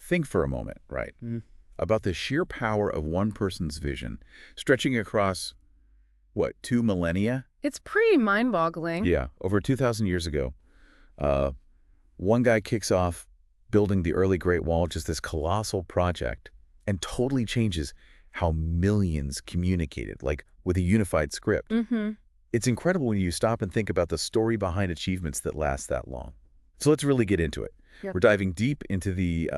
Think for a moment, right, about the sheer power of one person's vision, stretching across, what, 2 millennia? It's pretty mind-boggling. Yeah, over 2,000 years ago. One guy kicks off building the early Great Wall, just this colossal project, and totally changes how millions communicated, like with a unified script. It's incredible when you stop and think about the story behind achievements that last that long. So let's really get into it. Yep. We're diving deep into the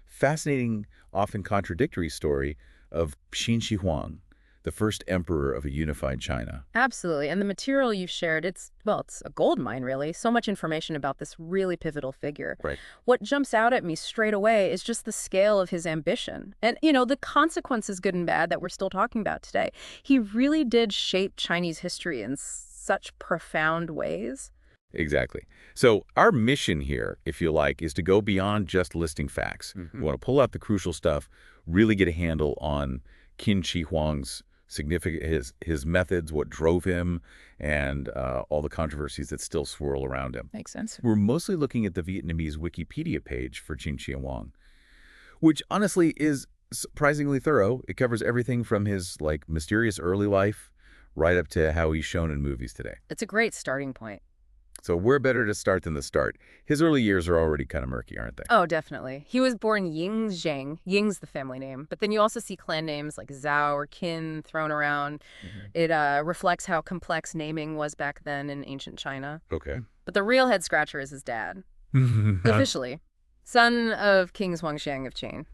fascinating, often contradictory story of Qin Shi Huang, the first emperor of a unified China. Absolutely. And the material you've shared, it's a gold mine, really. So much information about this really pivotal figure. Right. What jumps out at me straight away is just the scale of his ambition. And, the consequences, good and bad, that we're still talking about today. He really did shape Chinese history in such profound ways. Exactly. So our mission here, if you like, is to go beyond just listing facts. We want to pull out the crucial stuff, really get a handle on Qin Shi Huang's significant, his methods, what drove him, and all the controversies that still swirl around him. Makes sense. We're mostly looking at the Vietnamese Wikipedia page for Qin Shi Huang, which honestly is surprisingly thorough. It covers everything from his mysterious early life right up to how he's shown in movies today. It's a great starting point. So where better to start than the start? His early years are already kind of murky, aren't they? Oh, definitely. He was born Ying Zheng. Ying's the family name. But then you also see clan names like Zhao or Qin thrown around. It reflects how complex naming was back then in ancient China. Okay. But the real head scratcher is his dad. Officially. Son of King Zhuangxiang of Qin.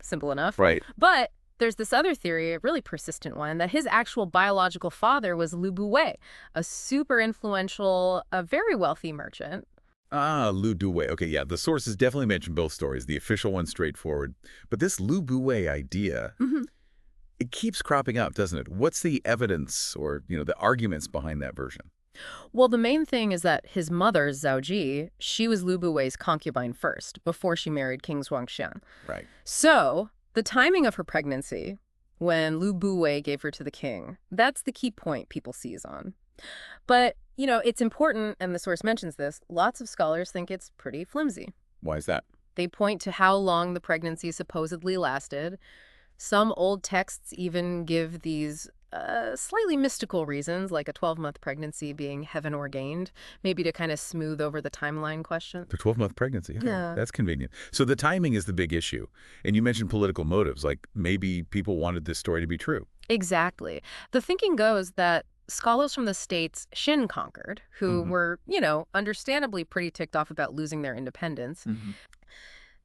Simple enough. Right. But there's this other theory, a really persistent one, that his actual biological father was Lu Buwei, a super influential, a very wealthy merchant. Ah, Lu Buwei. Okay, yeah, the sources definitely mention both stories. The official one's straightforward. But this Lu Buwei idea, it keeps cropping up, doesn't it? What's the evidence or, the arguments behind that version? Well, the main thing is that his mother, Zhao Ji, she was Lu Buwei's concubine first, before she married King Zhuangxiang. Right. So the timing of her pregnancy, when Lu Buwei gave her to the king, that's the key point people seize on. But, it's important, and the source mentions this, lots of scholars think it's pretty flimsy. Why is that? They point to how long the pregnancy supposedly lasted. Some old texts even give these slightly mystical reasons, like a 12-month pregnancy being heaven-ordained, maybe to kind of smooth over the timeline question. The 12-month pregnancy. Okay. Yeah. That's convenient. So the timing is the big issue. And you mentioned political motives, like maybe people wanted this story to be true. Exactly. The thinking goes that scholars from the states Qin conquered, who were, understandably pretty ticked off about losing their independence,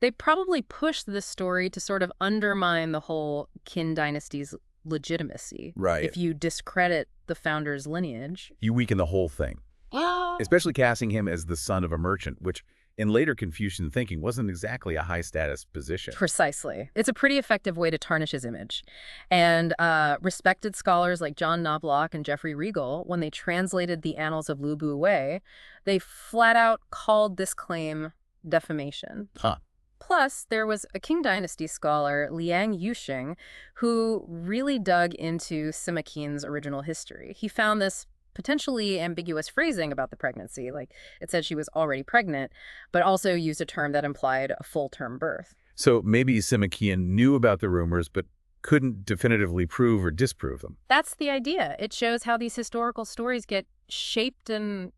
they probably pushed this story to sort of undermine the whole Qin dynasty's legitimacy. Right. If you discredit the founder's lineage. You weaken the whole thing. Especially casting him as the son of a merchant, which in later Confucian thinking wasn't exactly a high-status position. Precisely. It's a pretty effective way to tarnish his image. And respected scholars like John Knobloch and Geoffrey Regal, when they translated the annals of Lu Buwei, they flat out called this claim defamation. Plus, there was a Qing Dynasty scholar, Liang Yuxing, who really dug into Sima Qian's original history. He found this potentially ambiguous phrasing about the pregnancy, like it said she was already pregnant, but also used a term that implied a full-term birth. So maybe Sima Qian knew about the rumors, but couldn't definitively prove or disprove them. That's the idea. It shows how these historical stories get shaped and,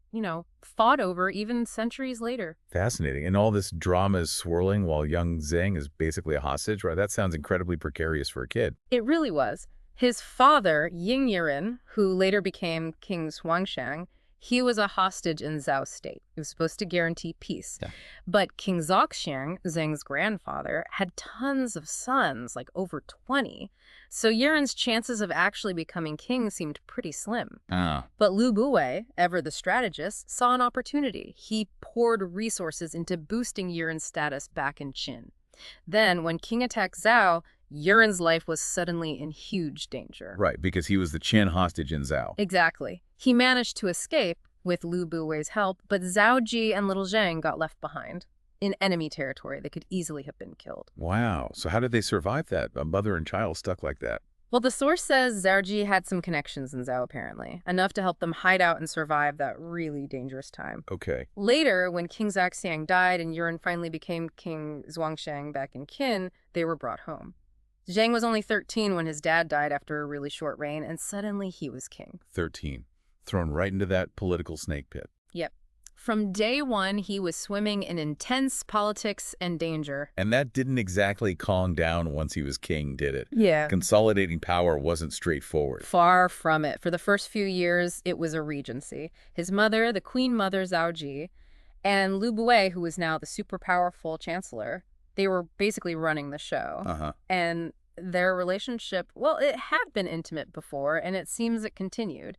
fought over even centuries later. Fascinating. And all this drama is swirling while young Zheng is basically a hostage, right? That sounds incredibly precarious for a kid. It really was. His father, Ying Yiren, who later became King Zhuangxiang, he was a hostage in Zhao's state. He was supposed to guarantee peace. Yeah. But King Zhoxiang, Zheng's grandfather, had tons of sons, like over 20. So Yiren's chances of actually becoming king seemed pretty slim. But Lu Buwei, ever the strategist, saw an opportunity. He poured resources into boosting Yiren's status back in Qin. Then, when King attacked Zhao, Yiren's life was suddenly in huge danger. Right, because he was the Qin hostage in Zhao. Exactly. He managed to escape with Lu Buwei's help, but Zhao Ji and little Zheng got left behind in enemy territory. They could easily have been killed. Wow. So how did they survive that? A mother and child stuck like that? Well, the source says Zhaoji had some connections in Zhao, apparently, enough to help them hide out and survive that really dangerous time. Okay. Later, when King Zhaxiang died and Yuan finally became King Zhuangshang back in Qin, they were brought home. Zheng was only 13 when his dad died after a really short reign, and suddenly he was king. 13. Thrown right into that political snake pit. Yep. From day one, he was swimming in intense politics and danger. And that didn't exactly calm down once he was king, did it? Yeah. Consolidating power wasn't straightforward. Far from it. For the first few years, it was a regency. His mother, the Queen Mother Zhaoji, and Lu Bui, who was now the super powerful chancellor, they were basically running the show. And their relationship, well, it had been intimate before, and it seems it continued,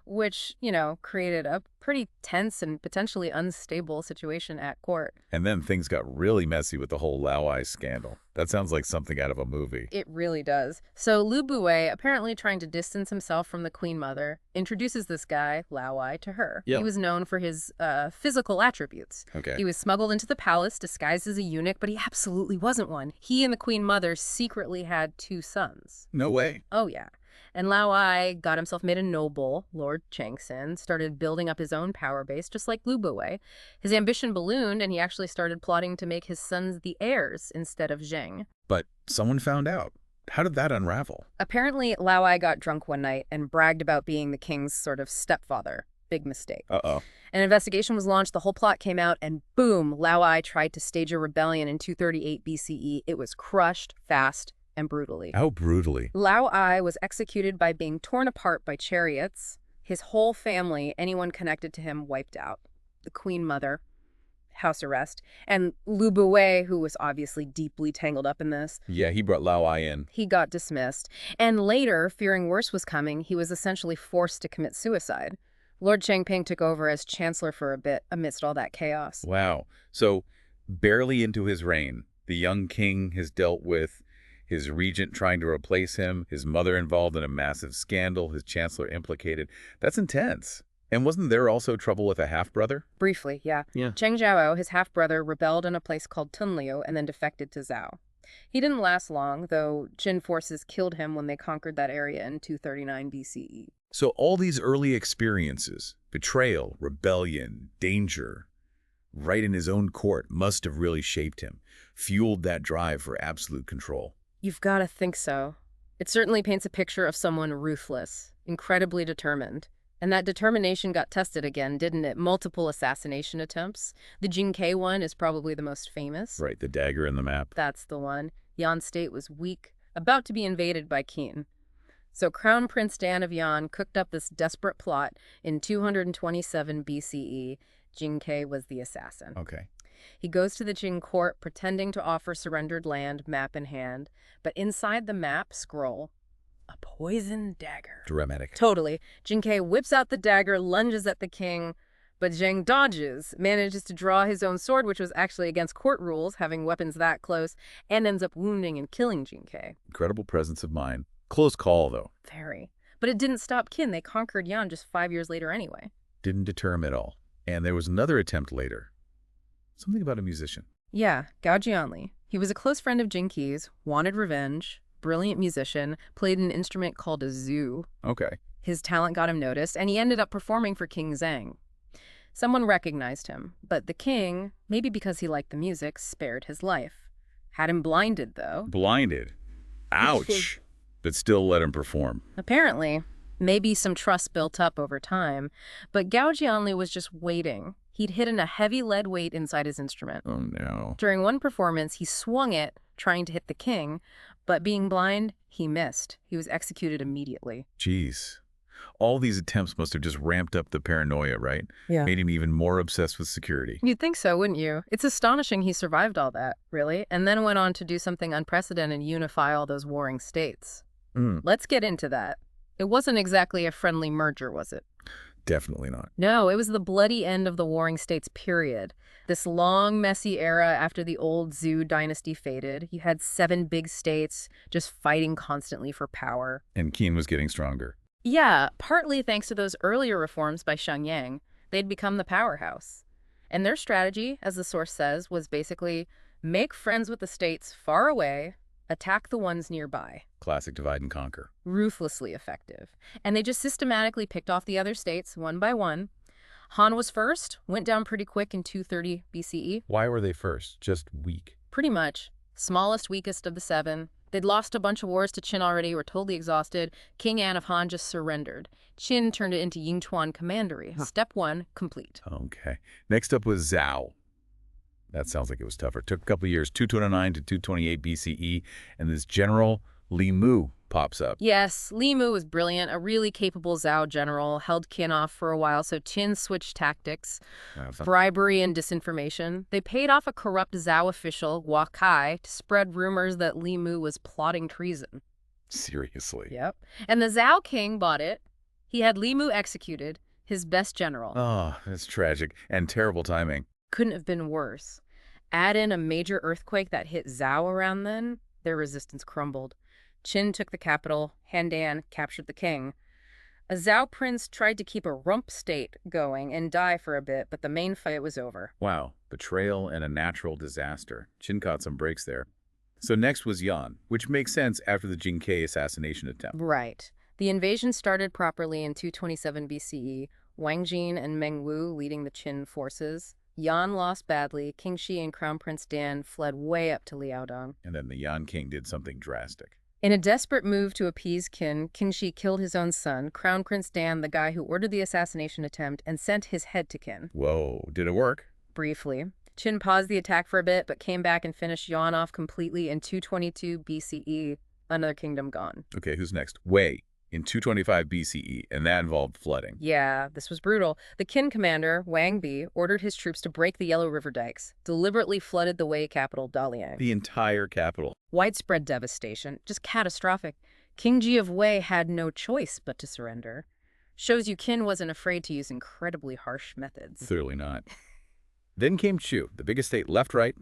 which, created a pretty tense and potentially unstable situation at court. And then things got really messy with the whole Laowai scandal. That sounds like something out of a movie. It really does. So Lu Bui, apparently trying to distance himself from the Queen Mother, introduces this guy, Laowai, to her. Yep. He was known for his physical attributes. Okay. He was smuggled into the palace disguised as a eunuch, but he absolutely wasn't one. He and the Queen Mother secretly had 2 sons. No way. Oh, yeah. And Laowai got himself made a noble, Lord Changxin, started building up his own power base, just like Lu Bui. His ambition ballooned, and he actually started plotting to make his sons the heirs instead of Zheng. But someone found out. How did that unravel? Apparently, Laowai got drunk one night and bragged about being the king's sort of stepfather. Big mistake. Uh-oh. An investigation was launched, the whole plot came out, and boom, Laowai tried to stage a rebellion in 238 BCE. It was crushed fast and brutally. How brutally? Laowai was executed by being torn apart by chariots. His whole family, anyone connected to him, wiped out. The Queen Mother, house arrest, and Lu Bui, who was obviously deeply tangled up in this. Yeah, he brought Laowai in. He got dismissed. And later, fearing worse was coming, he was essentially forced to commit suicide. Lord Changping took over as chancellor for a bit amidst all that chaos. Wow. So, barely into his reign, the young king has dealt with his regent trying to replace him, his mother involved in a massive scandal, his chancellor implicated. That's intense. And wasn't there also trouble with a half-brother? Briefly, yeah. Cheng Zhao, his half-brother, rebelled in a place called Tunliu and then defected to Zhao. He didn't last long, though Jin forces killed him when they conquered that area in 239 BCE. So all these early experiences, betrayal, rebellion, danger, right in his own court, must have really shaped him, fueled that drive for absolute control. You've got to think so. It certainly paints a picture of someone ruthless, incredibly determined. And that determination got tested again, didn't it? Multiple assassination attempts. The Jin Ke one is probably the most famous. Right, the dagger in the map. That's the one. Yan state was weak, about to be invaded by Qin. So Crown Prince Dan of Yan cooked up this desperate plot in 227 BCE. Jin Ke was the assassin. Okay. He goes to the Jin court pretending to offer surrendered land, map in hand. But inside the map scroll, a poisoned dagger. Dramatic. Totally. Jin Ke whips out the dagger, lunges at the king, but Zheng dodges, manages to draw his own sword, which was actually against court rules, having weapons that close, and ends up wounding and killing Jin Ke. Incredible presence of mind. Close call, though. Very. But it didn't stop Qin. They conquered Yan just 5 years later anyway. Didn't deter him at all. And there was another attempt later. Something about a musician. Yeah, Gao Jianli. He was a close friend of Jin Ke's, wanted revenge, brilliant musician, played an instrument called a zhu. Okay. His talent got him noticed, and he ended up performing for King Zhang. Someone recognized him, but the king, maybe because he liked the music, spared his life. Had him blinded, though. Blinded. Ouch. But still let him perform. Apparently. Maybe some trust built up over time. But Gao Jianli was just waiting. He'd hidden a heavy lead weight inside his instrument. Oh, no. During one performance, he swung it, trying to hit the king, but being blind, he missed. He was executed immediately. Jeez. All these attempts must have just ramped up the paranoia, right? Yeah. Made him even more obsessed with security. You'd think so, wouldn't you? It's astonishing he survived all that, really, and then went on to do something unprecedented and unify all those warring states. Let's get into that. It wasn't exactly a friendly merger, was it? Definitely not. No, it was the bloody end of the warring states period. This long, messy era after the old Zhou dynasty faded. You had 7 big states just fighting constantly for power. And Qin was getting stronger. Yeah, partly thanks to those earlier reforms by Xiangyang. They'd become the powerhouse. And their strategy, as the source says, was basically make friends with the states far away Attack the ones nearby. Classic divide and conquer. Ruthlessly effective. And they just systematically picked off the other states one by one. Han was first, went down pretty quick in 230 BCE. Why were they first? Just weak. Pretty much. Smallest, weakest of the seven. They'd lost a bunch of wars to Qin already, were totally exhausted. King An of Han just surrendered. Qin turned it into Yingtuan Commandery. Step 1, complete. Okay. Next up was Zhao. That sounds like it was tougher. Took a couple of years, 229 to 228 BCE, and this general Li Mu pops up. Yes, Li Mu was brilliant, a really capable Zhao general, held Qin off for a while, so Qin switched tactics, bribery and disinformation. They paid off a corrupt Zhao official, Hua Kai, to spread rumors that Li Mu was plotting treason. Seriously? Yep. And the Zhao king bought it. He had Li Mu executed, his best general. Oh, that's tragic and terrible timing. Couldn't have been worse. Add in a major earthquake that hit Zhao around then, their resistance crumbled. Qin took the capital, Handan captured the king. A Zhao prince tried to keep a rump state going and die for a bit, but the main fight was over. Wow, betrayal and a natural disaster. Qin caught some breaks there. So next was Yan, which makes sense after the Jing Kai assassination attempt. Right. The invasion started properly in 227 BCE, Wang Jin and Meng Wu leading the Qin forces. Yan lost badly. King Shi and Crown Prince Dan fled way up to Liaodong. And then the Yan king did something drastic. In a desperate move to appease Qin, King Shi killed his own son, Crown Prince Dan, the guy who ordered the assassination attempt, and sent his head to Qin. Whoa, did it work? Briefly. Qin paused the attack for a bit, but came back and finished Yan off completely in 222 BCE. Another kingdom gone. Okay, who's next? Wei, in 225 BCE, and that involved flooding. Yeah, this was brutal. The Qin commander, Wang Bi, ordered his troops to break the Yellow River dikes, deliberately flooded the Wei capital, Dalian. The entire capital. Widespread devastation, just catastrophic. King Ji of Wei had no choice but to surrender. Shows you Qin wasn't afraid to use incredibly harsh methods. Clearly not. Then came Chu, the biggest state left-right.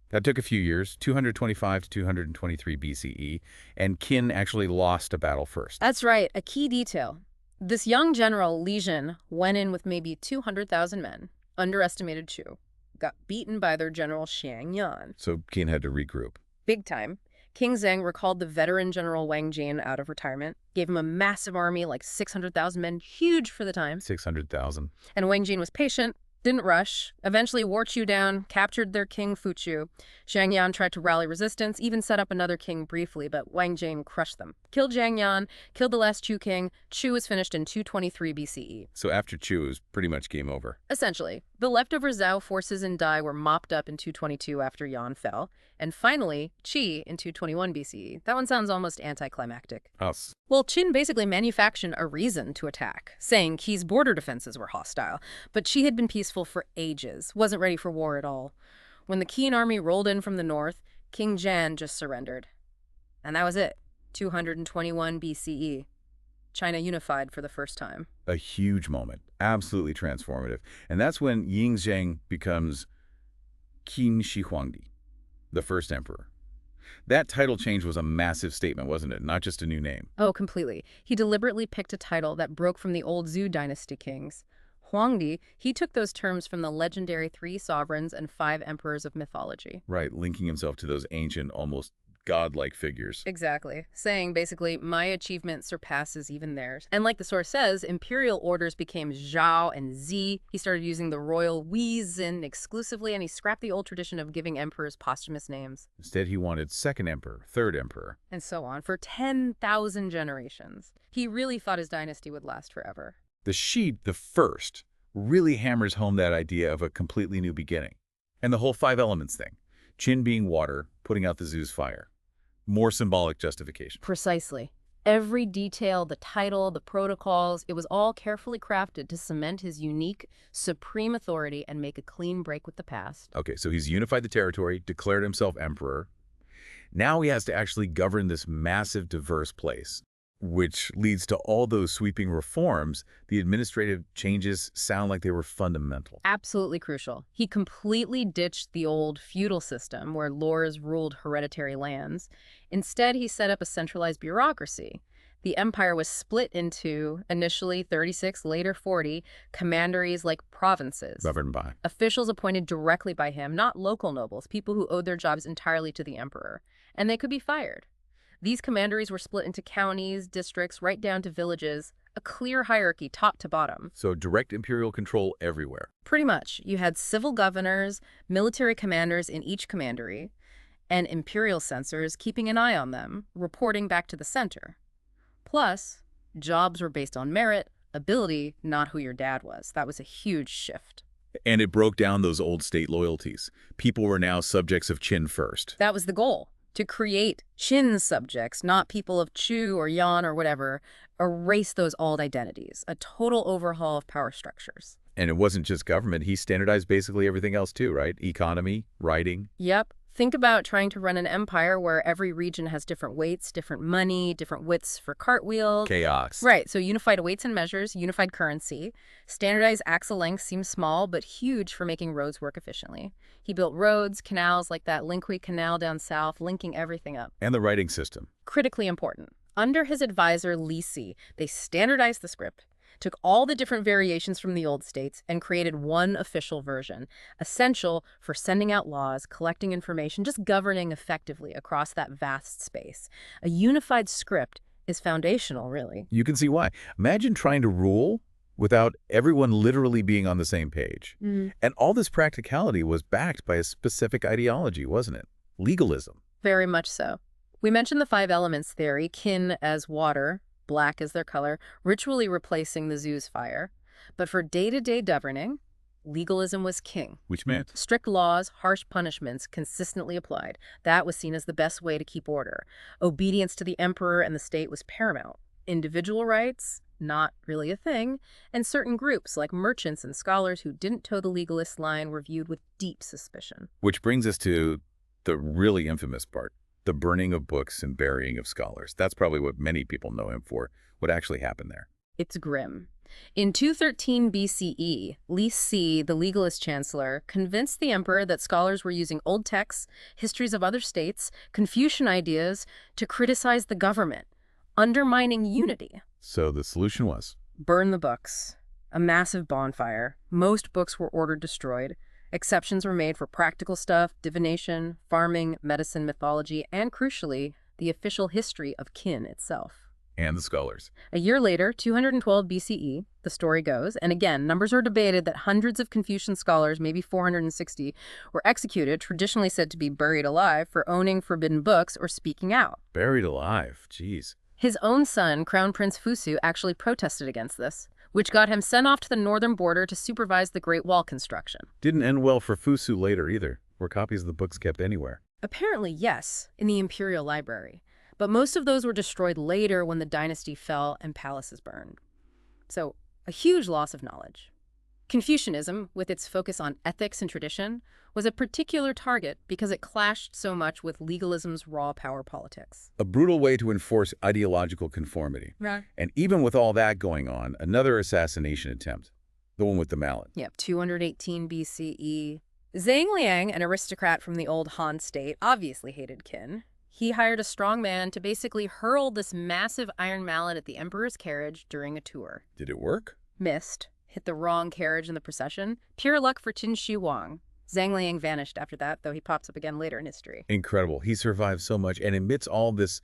That took a few years, 225 to 223 BCE, and Qin actually lost a battle first. That's right, a key detail. This young general, Li Jin, went in with maybe 200,000 men, underestimated Chu, got beaten by their general Xiang Yan. So Qin had to regroup. Big time. King Zheng recalled the veteran general Wang Jin out of retirement, gave him a massive army, like 600,000 men, huge for the time. 600,000. And Wang Jin was patient, didn't rush, eventually wore Chu down, captured their king Fuchu. Zhang Yan tried to rally resistance, even set up another king briefly, but Wang Jin crushed them. Killed Zhang Yan, killed the last Chu king. Chu was finished in 223 BCE. So after Chu, it was pretty much game over. Essentially, the leftover Zhao forces in Dai were mopped up in 222 after Yan fell. And finally, Qi in 221 BCE. That one sounds almost anticlimactic. Us. Well, Qin basically manufactured a reason to attack, saying Qi's border defenses were hostile. But Qi had been peaceful for ages, wasn't ready for war at all. When the Qin army rolled in from the north, King Jan just surrendered. And that was it. 221 BCE. China unified for the first time. A huge moment. Absolutely transformative. And that's when Yingzheng becomes Qin Shi Huang, the first emperor. That title change was a massive statement, wasn't it? Not just a new name. Oh, completely. He deliberately picked a title that broke from the old Zhou dynasty kings. Huangdi, he took those terms from the legendary 3 sovereigns and 5 emperors of mythology. Right, linking himself to those ancient, almost godlike figures. Exactly. Saying, basically, my achievement surpasses even theirs. And like the source says, imperial orders became Zhao and Zi. He started using the royal Wei Zin exclusively, and he scrapped the old tradition of giving emperors posthumous names. Instead, he wanted second emperor, third emperor. And so on, for 10,000 generations. He really thought his dynasty would last forever. The Shi, the first, really hammers home that idea of a completely new beginning. And the whole 5 elements thing. Qin being water, putting out the Zhu's fire. More symbolic justification. Precisely. Every detail, the title, the protocols, it was all carefully crafted to cement his unique, supreme authority and make a clean break with the past. Okay, so he's unified the territory, declared himself emperor. Now he has to actually govern this massive, diverse place, which leads to all those sweeping reforms. The administrative changes sound like they were fundamental. Absolutely crucial. He completely ditched the old feudal system where lords ruled hereditary lands. Instead, he set up a centralized bureaucracy. The empire was split into, initially 36, later 40, commanderies like provinces. Governed by. Officials appointed directly by him, not local nobles, people who owed their jobs entirely to the emperor. And they could be fired. These commanderies were split into counties, districts, right down to villages, a clear hierarchy top to bottom. So direct imperial control everywhere. Pretty much. You had civil governors, military commanders in each commandery, and imperial censors keeping an eye on them, reporting back to the center. Plus, jobs were based on merit, ability, not who your dad was. That was a huge shift. And it broke down those old state loyalties. People were now subjects of Qin first. That was the goal, to create Qin subjects, not people of Chu or Yan or whatever, erase those old identities, a total overhaul of power structures. And it wasn't just government. He standardized basically everything else too, right? Economy, writing. Yep. Think about trying to run an empire where every region has different weights, different money, different widths for cartwheels. Chaos. Right, so unified weights and measures, unified currency. Standardized axle lengths seem small, but huge for making roads work efficiently. He built roads, canals like that Linkway Canal down south, linking everything up. And the writing system. Critically important. Under his advisor, Li Si, they standardized the script, took all the different variations from the old states, and created one official version, essential for sending out laws, collecting information, just governing effectively across that vast space. A unified script is foundational, really. You can see why. Imagine trying to rule without everyone literally being on the same page. And all this practicality was backed by a specific ideology, wasn't it? Legalism. Very much so. We mentioned the 5 elements theory, Qin as water, black as their color, ritually replacing the zoo's fire. But for day-to-day governing, legalism was king. Which meant? Strict laws, harsh punishments, consistently applied. That was seen as the best way to keep order. Obedience to the emperor and the state was paramount. Individual rights, not really a thing. And certain groups, like merchants and scholars who didn't toe the legalist line, were viewed with deep suspicion. Which brings us to the really infamous part. The burning of books and burying of scholars. That's probably what many people know him for. What actually happened there? It's grim. In 213 BCE, Li Si, the legalist chancellor, convinced the emperor that scholars were using old texts, histories of other states, Confucian ideas to criticize the government, undermining unity. So the solution was? Burn the books. A massive bonfire. Most books were ordered destroyed. Exceptions were made for practical stuff, divination, farming, medicine, mythology, and crucially, the official history of Qin itself. And the scholars. A year later, 212 BCE, the story goes, and again, numbers are debated that hundreds of Confucian scholars, maybe 460, were executed, traditionally said to be buried alive, for owning forbidden books or speaking out. Buried alive. Jeez. His own son, Crown Prince Fusu, actually protested against this, which got him sent off to the northern border to supervise the Great Wall construction. Didn't end well for Fusu later either. Were copies of the books kept anywhere? Apparently, yes, in the imperial library. But most of those were destroyed later when the dynasty fell and palaces burned. So, a huge loss of knowledge. Confucianism, with its focus on ethics and tradition, was a particular target because it clashed so much with legalism's raw power politics. A brutal way to enforce ideological conformity. Right. And even with all that going on, another assassination attempt. The one with the mallet. Yep, 218 BCE. Zhang Liang, an aristocrat from the old Han state, obviously hated Qin. He hired a strong man to basically hurl this massive iron mallet at the emperor's carriage during a tour. Did it work? Missed. Hit the wrong carriage in the procession. Pure luck for Qin Shi Huang. Zhang Liang vanished after that, though he pops up again later in history. Incredible. He survived so much. And amidst all this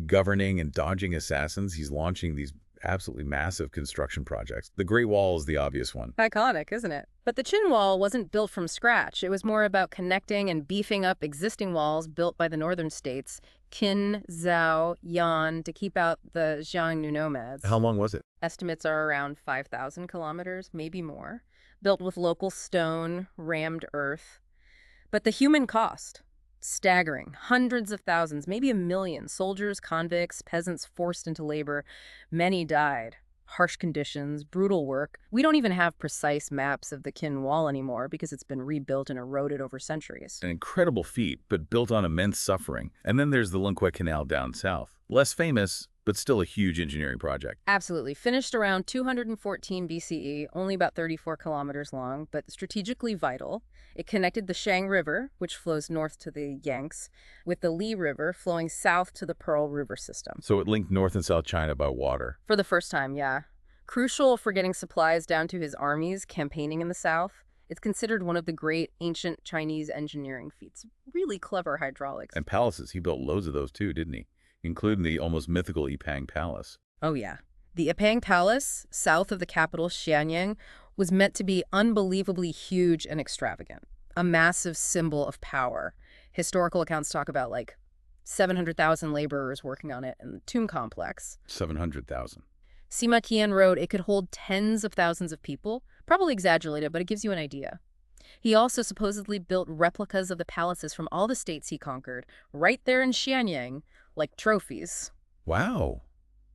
governing and dodging assassins, he's launching these absolutely massive construction projects. The Great Wall is the obvious one. Iconic, isn't it? But the Qin Wall wasn't built from scratch. It was more about connecting and beefing up existing walls built by the northern states, Qin, Zhao, Yan, to keep out the Xiongnu nomads. How long was it? Estimates are around 5,000 kilometers, maybe more. Built with local stone, rammed earth. But the human cost, staggering. Hundreds of thousands, maybe 1 million. Soldiers, convicts, peasants forced into labor. Many died. Harsh conditions, brutal work. We don't even have precise maps of the Qin Wall anymore because it's been rebuilt and eroded over centuries. An incredible feat, but built on immense suffering. And then there's the Linkway Canal down south. Less famous, but still a huge engineering project. Absolutely. Finished around 214 BCE, only about 34 kilometers long, but strategically vital. It connected the Shang River, which flows north to the Yangtze, with the Li River flowing south to the Pearl River system. So it linked North and South China by water. For the first time, yeah. Crucial for getting supplies down to his armies campaigning in the south. It's considered one of the great ancient Chinese engineering feats. Really clever hydraulics. And palaces, he built loads of those too, didn't he? Including the almost mythical Yipang Palace. Oh, yeah. The Yipang Palace, south of the capital Xianyang, was meant to be unbelievably huge and extravagant, a massive symbol of power. Historical accounts talk about, like, 700,000 laborers working on it in the tomb complex. 700,000. Sima Qian wrote it could hold tens of thousands of people, probably exaggerated, but it gives you an idea. He also supposedly built replicas of the palaces from all the states he conquered, right there in Xianyang, like trophies. Wow.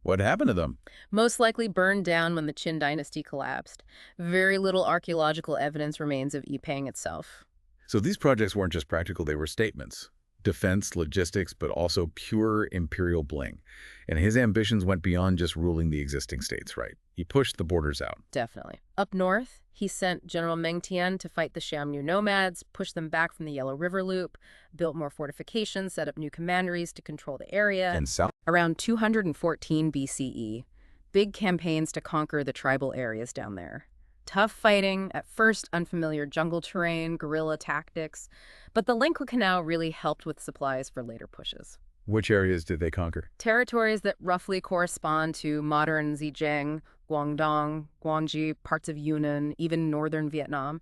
What happened to them? Most likely burned down when the Qin dynasty collapsed. Very little archaeological evidence remains of Yipang itself. So these projects weren't just practical, they were statements. Defense, logistics, but also pure imperial bling. And his ambitions went beyond just ruling the existing states, right? He pushed the borders out. Definitely. Up north, he sent General Meng Tian to fight the Xiongnu nomads, push them back from the Yellow River Loop, built more fortifications, set up new commanderies to control the area. And south? Around 214 BCE, big campaigns to conquer the tribal areas down there. Tough fighting, at first unfamiliar jungle terrain, guerrilla tactics, but the Lingua Canal really helped with supplies for later pushes. Which areas did they conquer? Territories that roughly correspond to modern Zhejiang, Guangdong, Guangxi, parts of Yunnan, even northern Vietnam.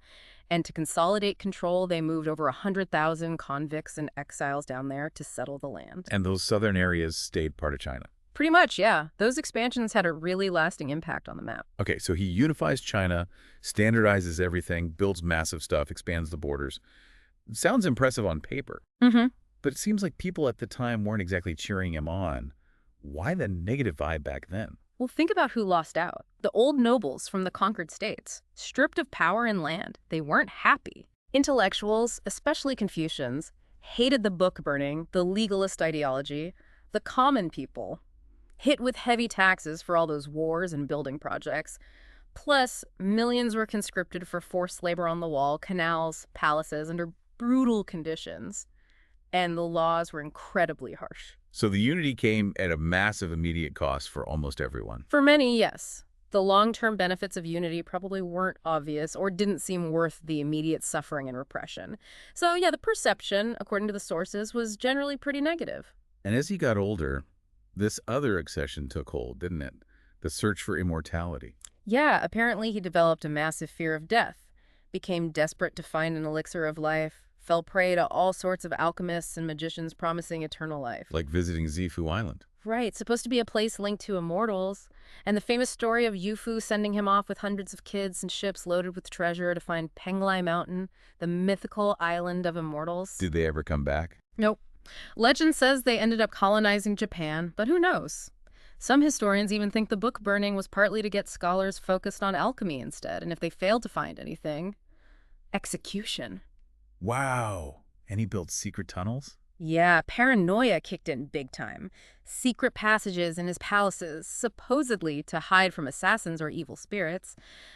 And to consolidate control, they moved over 100,000 convicts and exiles down there to settle the land. And those southern areas stayed part of China. Pretty much, yeah. Those expansions had a really lasting impact on the map. Okay, so he unifies China, standardizes everything, builds massive stuff, expands the borders. Sounds impressive on paper. Mm-hmm. But it seems like people at the time weren't exactly cheering him on. Why the negative vibe back then? Well, think about who lost out. The old nobles from the conquered states. Stripped of power and land, they weren't happy. Intellectuals, especially Confucians, hated the book burning, the legalist ideology. The common people, hit with heavy taxes for all those wars and building projects. Plus, millions were conscripted for forced labor on the wall, canals, palaces, under brutal conditions. And the laws were incredibly harsh. So the unity came at a massive immediate cost for almost everyone. For many, yes. The long-term benefits of unity probably weren't obvious or didn't seem worth the immediate suffering and repression. So yeah, the perception, according to the sources, was generally pretty negative. And as he got older, this other obsession took hold, didn't it? The search for immortality. Yeah, apparently he developed a massive fear of death, became desperate to find an elixir of life, fell prey to all sorts of alchemists and magicians promising eternal life. Like visiting Zifu Island. Right, supposed to be a place linked to immortals. And the famous story of Yufu sending him off with hundreds of kids and ships loaded with treasure to find Penglai Mountain, the mythical island of immortals. Did they ever come back? Nope. Legend says they ended up colonizing Japan, but who knows? Some historians even think the book burning was partly to get scholars focused on alchemy instead, and if they failed to find anything, execution. Wow. And he built secret tunnels? Yeah, paranoia kicked in big time. Secret passages in his palaces, supposedly to hide from assassins or evil spirits.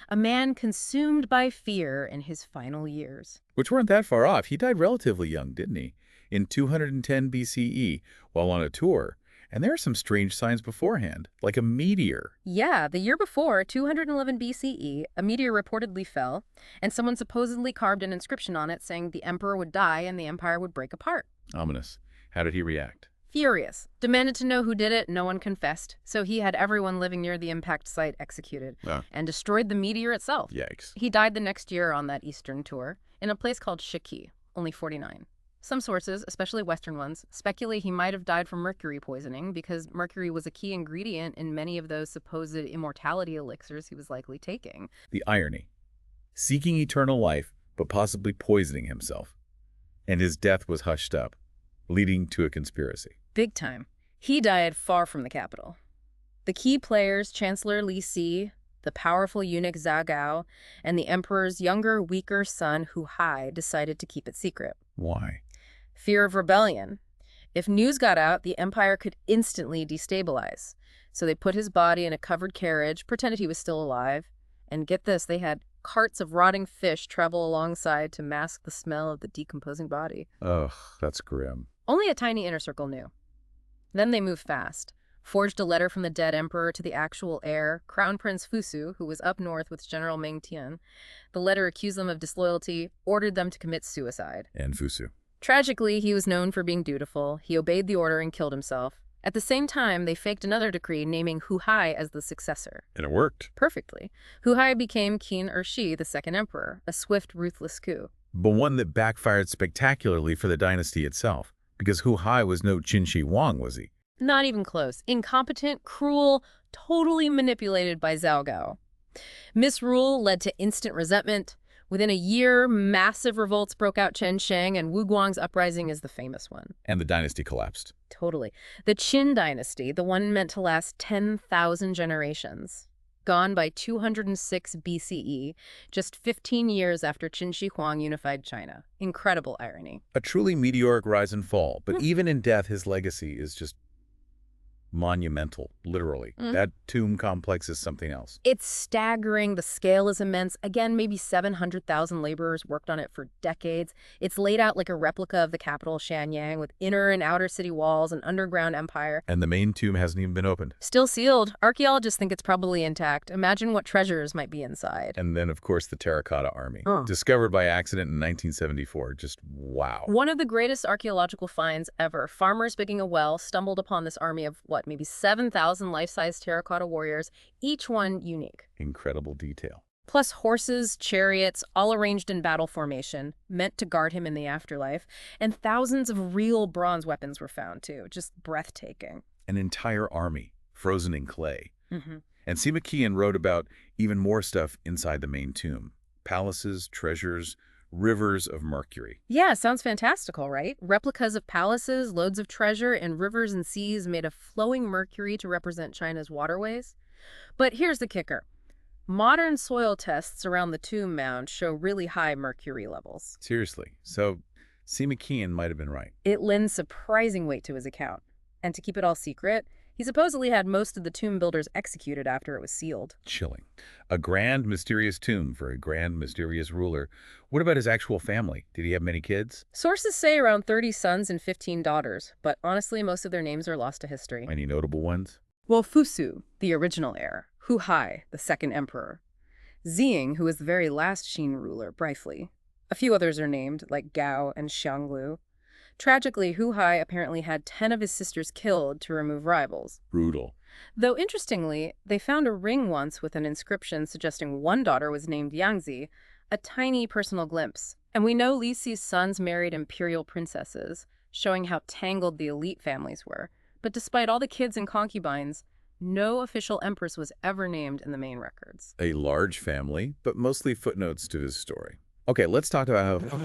A man consumed by fear in his final years. Which weren't that far off. He died relatively young, didn't he? In 210 BCE, while on a tour. And there are some strange signs beforehand, like a meteor. Yeah, the year before, 211 BCE, a meteor reportedly fell, and someone supposedly carved an inscription on it saying the emperor would die and the empire would break apart. Ominous. How did he react? Furious. Demanded to know who did it, no one confessed, so he had everyone living near the impact site executed, and destroyed the meteor itself. Yikes. He died the next year on that eastern tour, in a place called Shiki, only 49. Some sources, especially Western ones, speculate he might have died from mercury poisoning because mercury was a key ingredient in many of those supposed immortality elixirs he was likely taking. The irony. Seeking eternal life, but possibly poisoning himself. And his death was hushed up, leading to a conspiracy. Big time. He died far from the capital. The key players, Chancellor Li Si, the powerful eunuch Zhao Gao, and the emperor's younger, weaker son Hu Hai decided to keep it secret. Why? Fear of rebellion. If news got out, the empire could instantly destabilize. So they put his body in a covered carriage, pretended he was still alive, and get this, they had carts of rotting fish travel alongside to mask the smell of the decomposing body. Ugh, that's grim. Only a tiny inner circle knew. Then they moved fast, forged a letter from the dead emperor to the actual heir, Crown Prince Fusu, who was up north with General Meng Tian. The letter accused them of disloyalty, ordered them to commit suicide. And Fusu. Tragically, he was known for being dutiful. He obeyed the order and killed himself. At the same time, they faked another decree naming Hu Hai as the successor. And it worked. Perfectly. Hu Hai became Qin Shi, the second emperor, a swift, ruthless coup. But one that backfired spectacularly for the dynasty itself. Because Hu Hai was no Qin Shi Huang, was he? Not even close. Incompetent, cruel, totally manipulated by Zhao Gao. Misrule led to instant resentment. Within a year, massive revolts broke out Chengsheng, and Wu Guang's uprising is the famous one. And the dynasty collapsed. Totally. The Qin dynasty, the one meant to last 10,000 generations, gone by 206 BCE, just 15 years after Qin Shi Huang unified China. Incredible irony. A truly meteoric rise and fall. But even in death, his legacy is just monumental, literally. That tomb complex is something else. It's staggering. The scale is immense. Again, maybe 700,000 laborers worked on it for decades. It's laid out like a replica of the capital, Shanyang, with inner and outer city walls and underground empire. And the main tomb hasn't even been opened. Still sealed. Archaeologists think it's probably intact. Imagine what treasures might be inside. And then, of course, the Terracotta Army. Discovered by accident in 1974. Just wow. One of the greatest archaeological finds ever. Farmers digging a well stumbled upon this army of, maybe 7,000 life-size terracotta warriors, each one unique. Incredible detail. Plus horses, chariots, all arranged in battle formation, meant to guard him in the afterlife. And thousands of real bronze weapons were found, too. Just breathtaking. An entire army, frozen in clay. And Sima Qian wrote about even more stuff inside the main tomb. Palaces, treasures, rivers of mercury. Yeah, sounds fantastical, right? Replicas of palaces, loads of treasure, and rivers and seas made of flowing mercury to represent China's waterways. But here's the kicker. Modern soil tests around the tomb mound show really high mercury levels. Seriously. So Sima Qian might have been right. It lends surprising weight to his account. And to keep it all secret, he supposedly had most of the tomb builders executed after it was sealed. Chilling. A grand, mysterious tomb for a grand, mysterious ruler. What about his actual family? Did he have many kids? Sources say around 30 sons and 15 daughters, but honestly, most of their names are lost to history. Any notable ones? Well, Fusu, the original heir. Hu Hai, the second emperor. Ziying, who was the very last Qin ruler, briefly. A few others are named, like Gao and Xianglu. Tragically, Hu Hai apparently had 10 of his sisters killed to remove rivals. Brutal. Though interestingly, they found a ring once with an inscription suggesting one daughter was named Yangzi, a tiny personal glimpse. And we know Li Si's sons married imperial princesses, showing how tangled the elite families were. But despite all the kids and concubines, no official empress was ever named in the main records. A large family, but mostly footnotes to his story. Okay, let's talk about how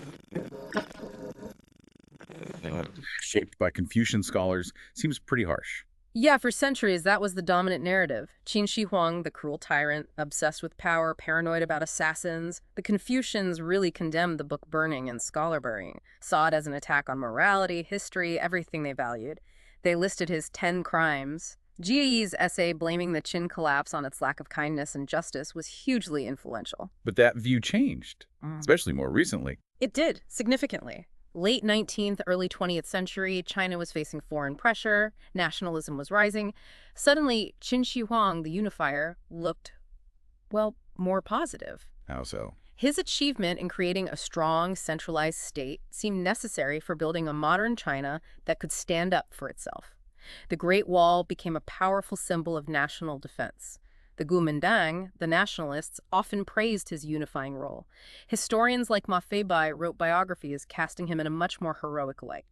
shaped by Confucian scholars seems pretty harsh. Yeah, for centuries, that was the dominant narrative. Qin Shi Huang, the cruel tyrant, obsessed with power, paranoid about assassins. The Confucians really condemned the book burning and scholar burying, saw it as an attack on morality, history, everything they valued. They listed his 10 crimes. Jie's essay blaming the Qin collapse on its lack of kindness and justice was hugely influential. But that view changed, especially more recently. It did, significantly. Late 19th, early 20th century, China was facing foreign pressure, nationalism was rising. Suddenly, Qin Shi Huang, the unifier, looked, well, more positive. How so? His achievement in creating a strong, centralized state seemed necessary for building a modern China that could stand up for itself. The Great Wall became a powerful symbol of national defense. The Guomindang, the nationalists, often praised his unifying role. Historians like Ma Feibai wrote biographies casting him in a much more heroic light.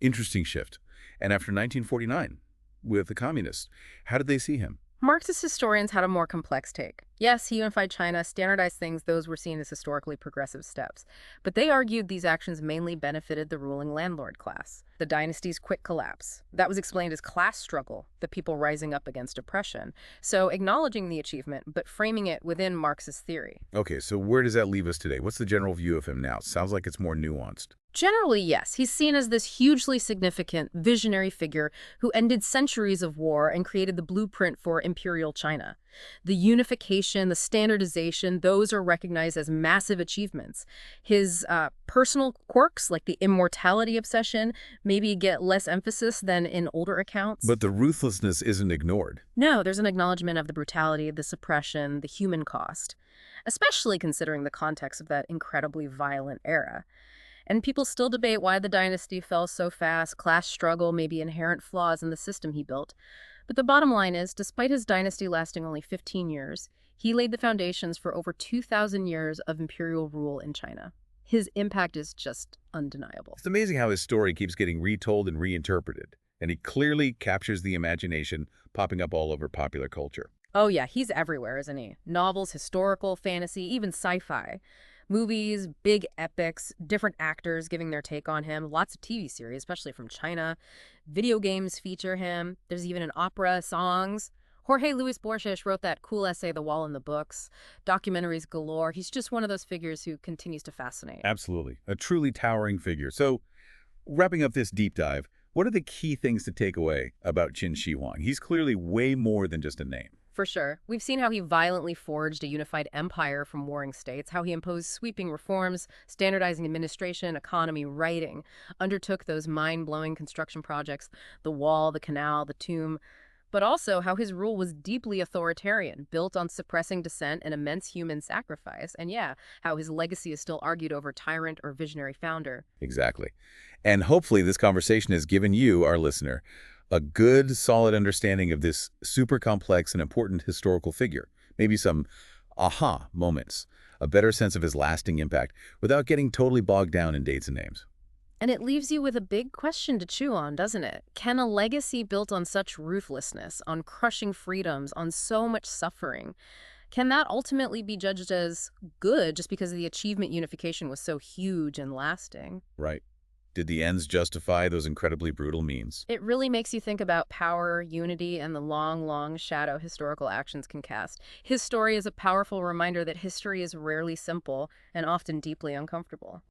Interesting shift. And after 1949, with the communists, how did they see him? Marxist historians had a more complex take. Yes, he unified China, standardized things, those were seen as historically progressive steps. But they argued these actions mainly benefited the ruling landlord class, the dynasty's quick collapse. That was explained as class struggle, the people rising up against oppression. So acknowledging the achievement, but framing it within Marxist theory. Okay, so where does that leave us today? What's the general view of him now? Sounds like it's more nuanced. Generally, yes. He's seen as this hugely significant, visionary figure who ended centuries of war and created the blueprint for imperial China. The unification, the standardization, those are recognized as massive achievements. His personal quirks, like the immortality obsession, maybe get less emphasis than in older accounts. But the ruthlessness isn't ignored. No, there's an acknowledgement of the brutality, the suppression, the human cost, especially considering the context of that incredibly violent era. And people still debate why the dynasty fell so fast, class struggle, maybe inherent flaws in the system he built. But the bottom line is, despite his dynasty lasting only 15 years, he laid the foundations for over 2,000 years of imperial rule in China. His impact is just undeniable. It's amazing how his story keeps getting retold and reinterpreted, and he clearly captures the imagination, popping up all over popular culture. Oh yeah, he's everywhere, isn't he? Novels, historical, fantasy, even sci-fi. Movies, big epics, different actors giving their take on him, lots of TV series, especially from China. Video games feature him. There's even an opera, songs. Jorge Luis Borges wrote that cool essay, The Wall in the Books. Documentaries galore. He's just one of those figures who continues to fascinate. Absolutely. A truly towering figure. So, wrapping up this deep dive, what are the key things to take away about Qin Shi Huang? He's clearly way more than just a name. For sure. We've seen how he violently forged a unified empire from warring states, how he imposed sweeping reforms, standardizing administration, economy, writing, undertook those mind-blowing construction projects, the wall, the canal, the tomb, but also how his rule was deeply authoritarian, built on suppressing dissent and immense human sacrifice, and yeah, how his legacy is still argued over tyrant or visionary founder. Exactly. And hopefully this conversation has given you, our listener, a good, solid understanding of this super complex and important historical figure. Maybe some aha moments, a better sense of his lasting impact without getting totally bogged down in dates and names. And it leaves you with a big question to chew on, doesn't it? Can a legacy built on such ruthlessness, on crushing freedoms, on so much suffering, can that ultimately be judged as good just because the achievement unification was so huge and lasting? Right. Did the ends justify those incredibly brutal means? It really makes you think about power, unity, and the long, long shadow historical actions can cast. His story is a powerful reminder that history is rarely simple and often deeply uncomfortable.